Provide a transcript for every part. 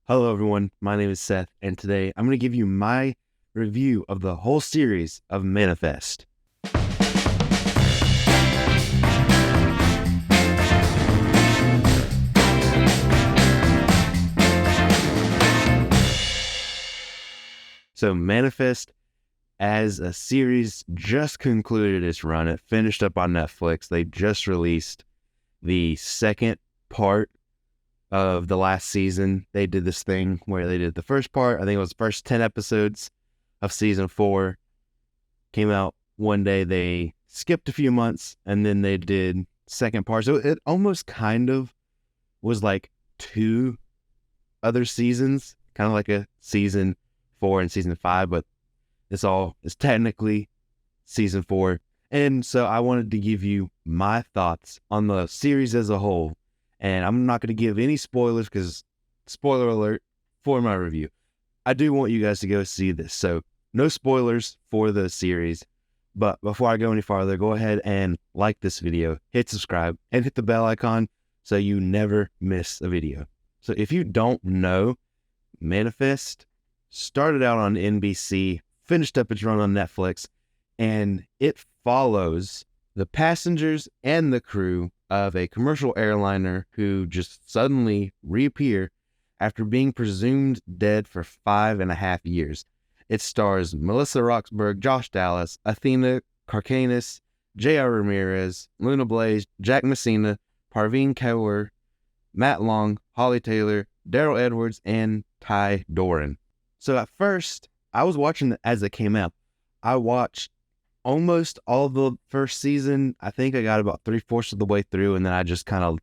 Hello, everyone. My name is Seth, and today I'm going to give you my review of the whole series of Manifest. So, Manifest as a series just concluded its run. It finished up on Netflix. They just released the second part of the last season. They did this thing where they did the first part. I think it was the first 10 episodes of season 4 came out one day. They skipped a few months and then they did second part. So it almost kind of was like two other seasons, kind of like a season 4 and season 5, but it's technically season 4. And so I wanted to give you my thoughts on the series as a whole. And I'm not going to give any spoilers because, spoiler alert, for my review. I do want you guys to go see this. So no spoilers for the series. But before I go any farther, go ahead and like this video, hit subscribe, and hit the bell icon so you never miss a video. So if you don't know, Manifest started out on NBC, finished up its run on Netflix, and it follows the passengers and the crew of a commercial airliner who just suddenly reappear after being presumed dead for 5.5 years. It stars Melissa Roxburgh, Josh Dallas, Athena Karkanis, J.R. Ramirez, Luna Blaze, Jack Messina, Parveen Kaur, Matt Long, Holly Taylor, Daryl Edwards, and Ty Doran. So at first, I was watching it as it came out. I watched almost all of the first season. I think I got about 3/4 of the way through, and then I just kind of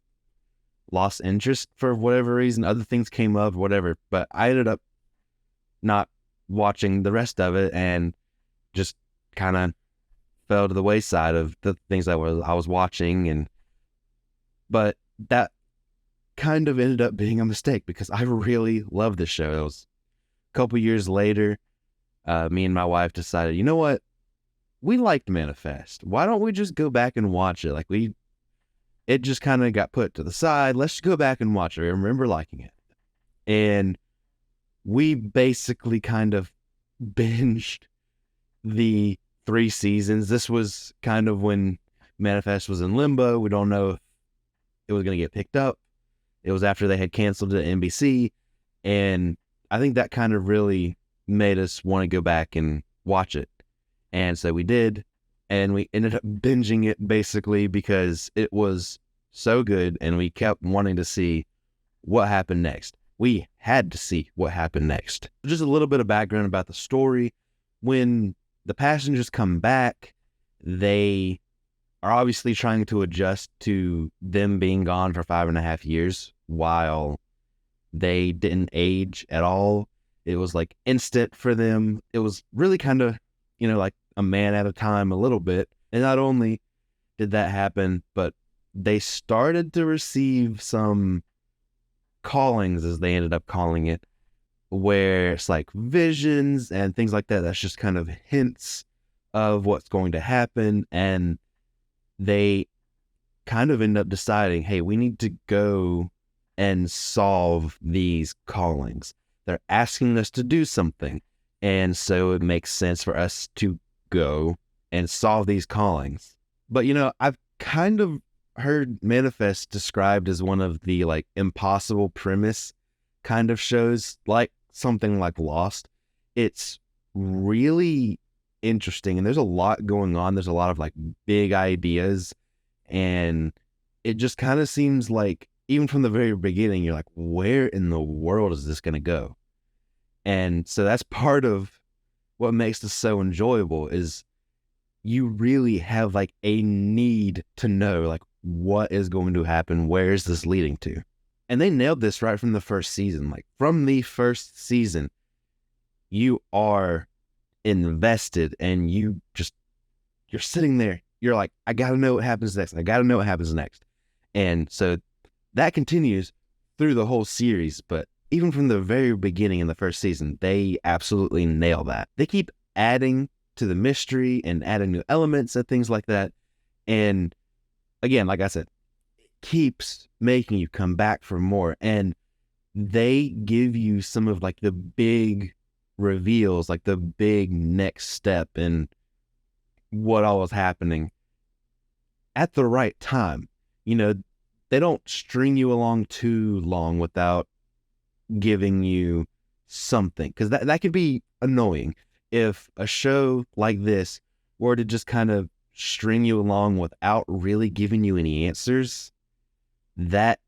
lost interest for whatever reason. Other things came up, whatever. But I ended up not watching the rest of it and just kind of fell to the wayside of the things I was watching. But that kind of ended up being a mistake because I really love this show. It was a couple years later, me and my wife decided, you know what? We liked Manifest. Why don't we just go back and watch it? It just kind of got put to the side. Let's just go back and watch it. I remember liking it. And we basically kind of binged the 3 seasons. This was kind of when Manifest was in limbo. We don't know if it was going to get picked up. It was after they had canceled it at NBC. And I think that kind of really made us want to go back and watch it. And so we did, and we ended up binging it basically because it was so good, and we kept wanting to see what happened next. We had to see what happened next. Just a little bit of background about the story. When the passengers come back, they are obviously trying to adjust to them being gone for 5.5 years while they didn't age at all. It was like instant for them. It was really kind of, like a man at a time a little bit. And not only did that happen, but they started to receive some callings, as they ended up calling it, where it's like visions and things like that. That's just kind of hints of what's going to happen. And they kind of end up deciding, hey, we need to go and solve these callings. They're asking us to do something. And so it makes sense for us to go and solve these callings. But, I've kind of heard Manifest described as one of the impossible premise kind of shows, like something like Lost. It's really interesting, and there's a lot going on. There's a lot of big ideas, and it just kind of seems like, even from the very beginning, you're like, where in the world is this going to go? And so that's part of what makes this so enjoyable, is you really have a need to know what is going to happen, where is this leading to? And they nailed this right from the first season. From the first season, you are invested, and you're sitting there. You're like, I got to know what happens next. I got to know what happens next. And so that continues through the whole series. But even from the very beginning in the first season, they absolutely nail that. They keep adding to the mystery and adding new elements and things like that. And again, like I said, it keeps making you come back for more. And they give you some of like the big reveals, like the big next step in what all was happening at the right time. You know, they don't string you along too long without giving you something, because that could be annoying if a show like this were to just kind of string you along without really giving you any answers. That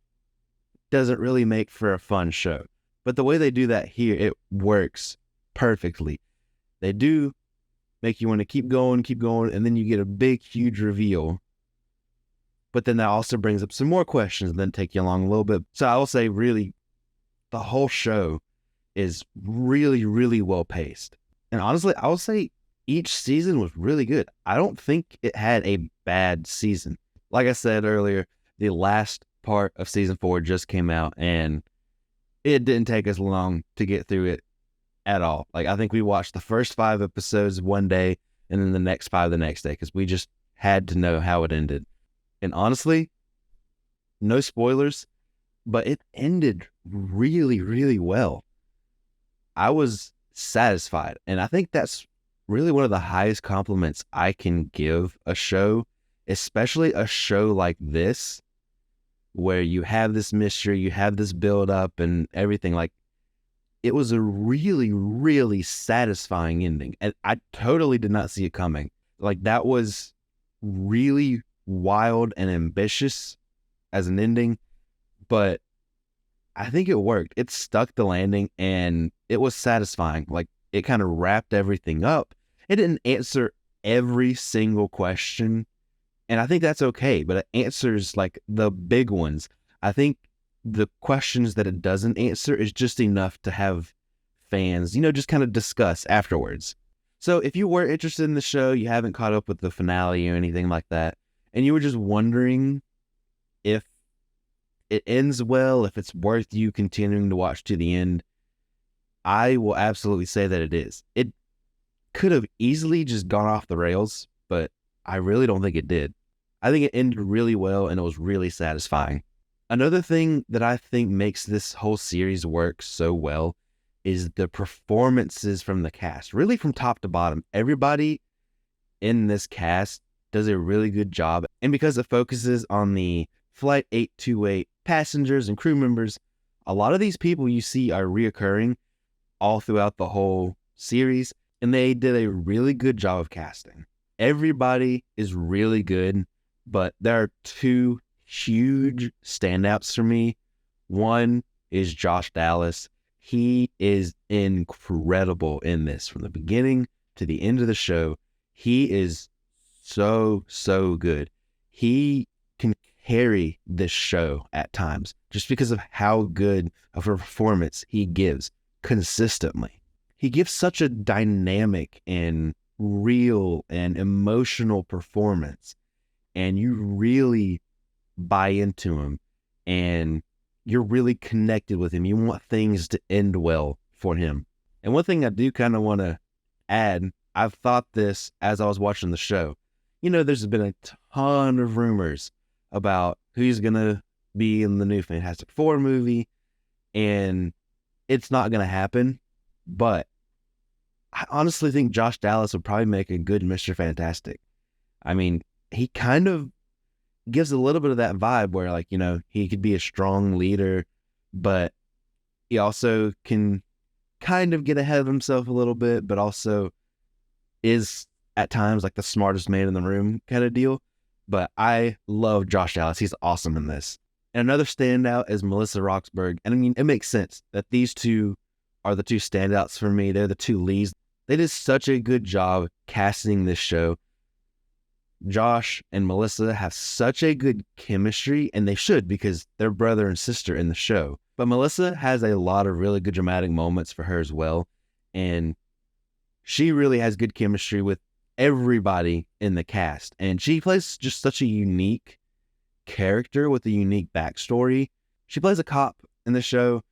doesn't really make for a fun show. But the way they do that here, it works perfectly. They do make you want to keep going, and then you get a big, huge reveal. But then that also brings up some more questions and then take you along a little bit. So I will say, really, the whole show is really, really well paced. And honestly, I will say each season was really good. I don't think it had a bad season. Like I said earlier, the last part of season 4 just came out, and it didn't take us long to get through it at all. Like, I think we watched the first 5 episodes one day and then the next 5 the next day, because we just had to know how it ended. And honestly, no spoilers, but it ended really, really well. I was satisfied. And I think that's really one of the highest compliments I can give a show, especially a show like this, where you have this mystery, you have this build up and everything. Like, it was a really, really satisfying ending. And I totally did not see it coming. Like, that was really wild and ambitious as an ending, but I think it worked. It stuck the landing and it was satisfying. Like, it kind of wrapped everything up. It didn't answer every single question, and I think that's okay, but it answers like the big ones. I think the questions that it doesn't answer is just enough to have fans, just kind of discuss afterwards. So if you were interested in the show, you haven't caught up with the finale or anything like that, and you were just wondering if it ends well, if it's worth you continuing to watch to the end, I will absolutely say that it is. It could have easily just gone off the rails, but I really don't think it did. I think it ended really well and it was really satisfying. Another thing that I think makes this whole series work so well is the performances from the cast, really from top to bottom. Everybody in this cast does a really good job. And because it focuses on the Flight 828 passengers and crew members, a lot of these people you see are reoccurring all throughout the whole series, and they did a really good job of casting. Everybody is really good, but there are 2 huge standouts for me. One is Josh Dallas. He is incredible in this from the beginning to the end of the show. He is so, so good. He can carry this show at times just because of how good of a performance he gives consistently. He gives such a dynamic and real and emotional performance, and you really buy into him and you're really connected with him. You want things to end well for him. And one thing I do kind of want to add, I've thought this as I was watching the show. There's been a ton of rumors about who's going to be in the new Fantastic Four movie, and it's not going to happen. But I honestly think Josh Dallas would probably make a good Mr. Fantastic. I mean, he kind of gives a little bit of that vibe where, like, he could be a strong leader, but he also can kind of get ahead of himself a little bit, but also is at times like the smartest man in the room kind of deal. But I love Josh Dallas. He's awesome in this. And another standout is Melissa Roxburgh. And I mean, it makes sense that these 2 are the 2 standouts for me. They're the 2 leads. They did such a good job casting this show. Josh and Melissa have such a good chemistry, and they should, because they're brother and sister in the show. But Melissa has a lot of really good dramatic moments for her as well. And she really has good chemistry with everybody in the cast. And she plays just such a unique character with a unique backstory. She plays a cop in the show,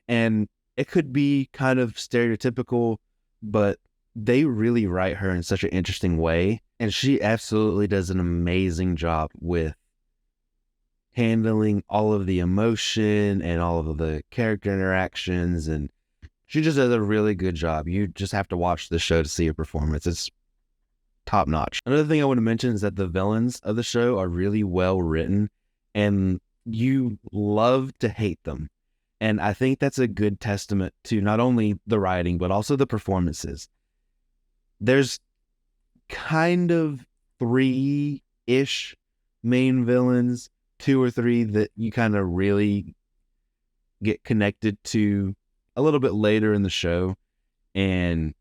and it could be kind of stereotypical, but they really write her in such an interesting way. And she absolutely does an amazing job with handling all of the emotion and all of the character interactions, and she just does a really good job. You just have to watch the show to see her performance. It's top notch. Another thing I want to mention is that the villains of the show are really well written, and you love to hate them. And I think that's a good testament to not only the writing, but also the performances. There's kind of 3-ish main villains, 2 or 3 that you kind of really get connected to a little bit later in the show. And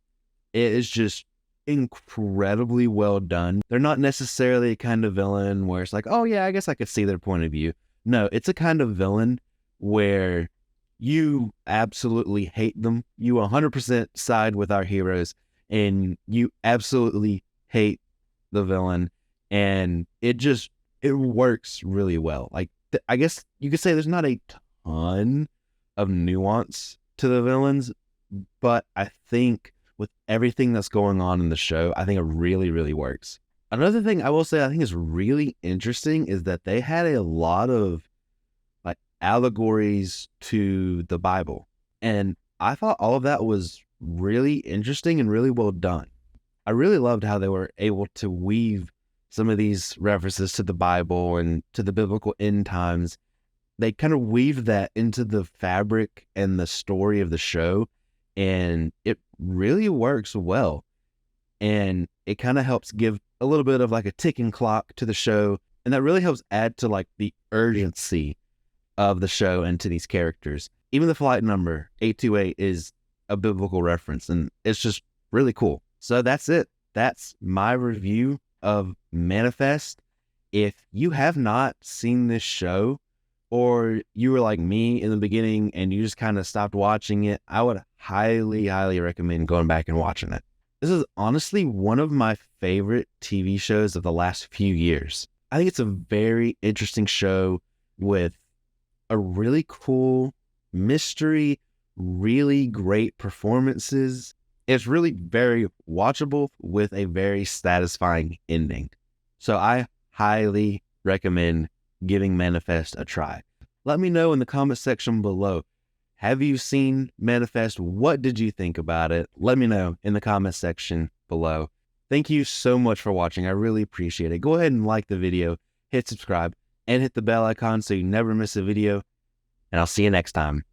it is just incredibly well done. They're not necessarily a kind of villain where it's like, oh yeah, I guess I could see their point of view. No, it's a kind of villain where you absolutely hate them. You 100% side with our heroes, and you absolutely hate the villain. And it works really well. Like, I guess you could say there's not a ton of nuance to the villains, but I think with everything that's going on in the show, I think it really, really works. Another thing I will say I think is really interesting is that they had a lot of like allegories to the Bible. And I thought all of that was really interesting and really well done. I really loved how they were able to weave some of these references to the Bible and to the biblical end times. They kind of weave that into the fabric and the story of the show, and it really works well. And it kind of helps give a little bit of like a ticking clock to the show, and that really helps add to like the urgency of the show and to these characters. Even the flight number 828 is a biblical reference, and it's just really cool. So that's it. That's my review of Manifest. If you have not seen this show, or you were like me in the beginning and you just kind of stopped watching it, I would highly, highly recommend going back and watching it. This is honestly one of my favorite TV shows of the last few years. I think it's a very interesting show with a really cool mystery, really great performances. It's really very watchable with a very satisfying ending. So I highly recommend giving Manifest a try. Let me know in the comment section below. Have you seen Manifest? What did you think about it? Let me know in the comment section below. Thank you so much for watching. I really appreciate it. Go ahead and like the video, hit subscribe, and hit the bell icon so you never miss a video. And I'll see you next time.